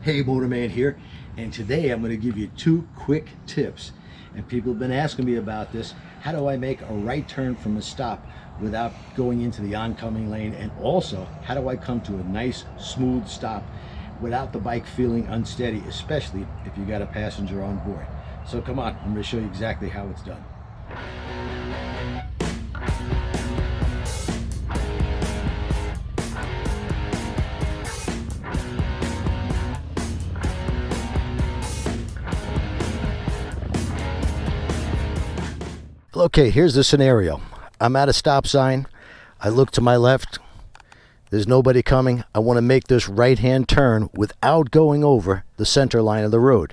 Hey, Motorman here, and today I'm going to give you 2 quick tips. And people have been asking me about this. How do I make a right turn from a stop without going into the oncoming lane? And also, how do I come to a nice, smooth stop without the bike feeling unsteady, especially if you got a passenger on board? So come on, I'm going to show you exactly how it's done. Okay, here's the scenario. I'm at a stop sign. I look to my left. There's nobody coming. I want to make this right-hand turn without going over the center line of the road.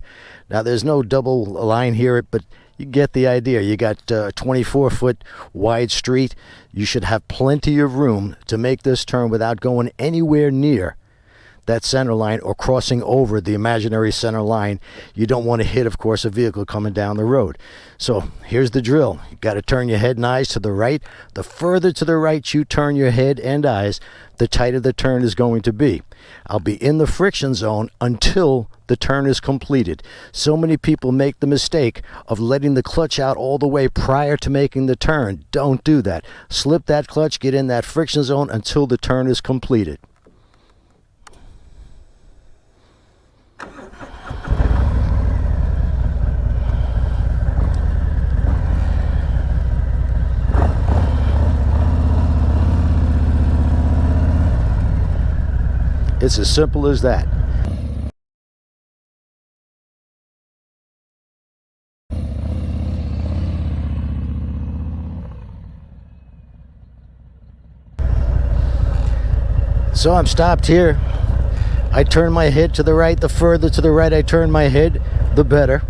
Now, there's no double line here, but you get the idea. You got a 24-foot wide street. You should have plenty of room to make this turn without going anywhere near that center line or crossing over the imaginary center line. You don't want to hit, of course, a vehicle coming down the road. So here's the drill. You got to turn your head and eyes to the right. The further to the right you turn your head and eyes, the tighter the turn is going to be. I'll be in the friction zone until the turn is completed. So many people make the mistake of letting the clutch out all the way prior to making the turn. Don't do that. Slip that clutch, get in that friction zone until the turn is completed. It's as simple as that. So I'm stopped here. I turn my head to the right. The further to the right I turn my head, the better.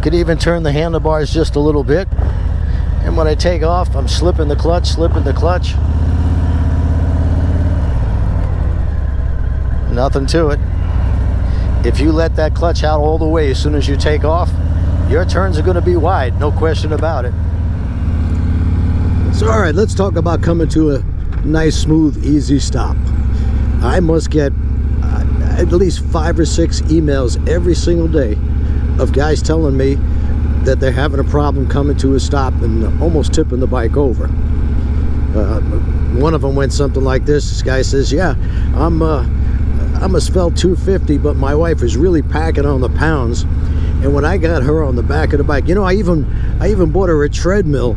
Could even turn the handlebars just a little bit. And when I take off, I'm slipping the clutch. Nothing to it. If you let that clutch out all the way as soon as you take off, your turns are going to be wide, no question about it. So all right, let's talk about coming to a nice, smooth, easy stop. I must get at least 5 or 6 emails every single day of guys telling me that they're having a problem coming to a stop and almost tipping the bike over. One of them went something like this. This guy says, yeah, I'm a Svelte 250, but my wife is really packing on the pounds. And when I got her on the back of the bike, you know, I even bought her a treadmill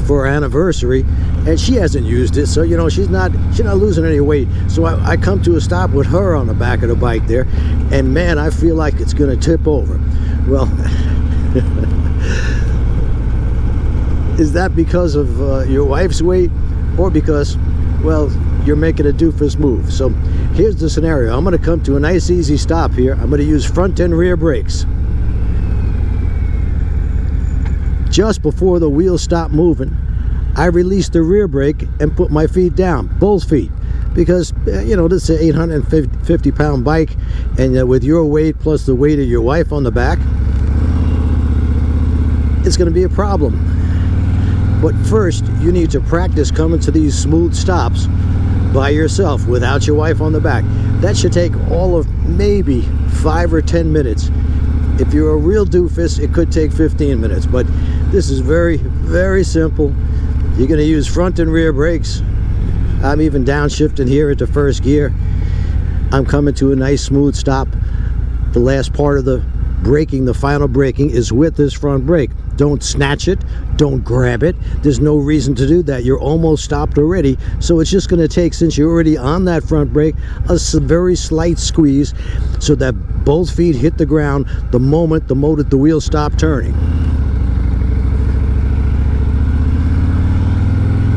for her anniversary, and she hasn't used it, so you know she's not losing any weight. So I come to a stop with her on the back of the bike there, and man, I feel like it's going to tip over. Well, is that because of your wife's weight, or because, well, you're making a doofus move? So here's the scenario. I'm going to come to a nice easy stop here. I'm going to use front and rear brakes. Just before the wheels stop moving, I release the rear brake and put my feet down, both feet, because you know, this is an 850 pound bike, and with your weight plus the weight of your wife on the back, it's going to be a problem. But first, you need to practice coming to these smooth stops by yourself without your wife on the back. That should take all of maybe 5 or 10 minutes. If you're a real doofus, it could take 15 minutes, but this is very, very simple. You're going to use front and rear brakes. I'm even downshifting here into first gear. I'm coming to a nice smooth stop. The last part of the braking, the final braking, is with this front brake. Don't snatch it, don't grab it. There's no reason to do that. You're almost stopped already, so it's just going to take, since you're already on that front brake, a very slight squeeze so that both feet hit the ground the moment the wheels stop turning.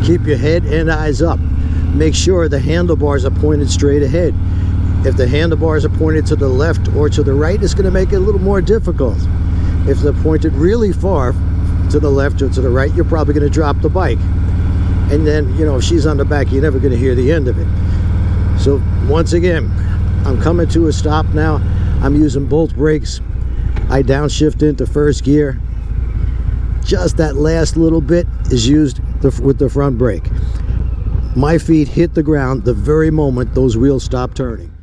Keep your head and eyes up. Make sure the handlebars are pointed straight ahead. If the handlebars are pointed to the left or to the right, it's going to make it a little more difficult. If they're pointed really far to the left or to the right, you're probably going to drop the bike. And then, you know, if she's on the back, you're never going to hear the end of it. So once again, I'm coming to a stop now. I'm using both brakes. I downshift into first gear. Just that last little bit is used with the front brake. My feet hit the ground the very moment those wheels stop turning.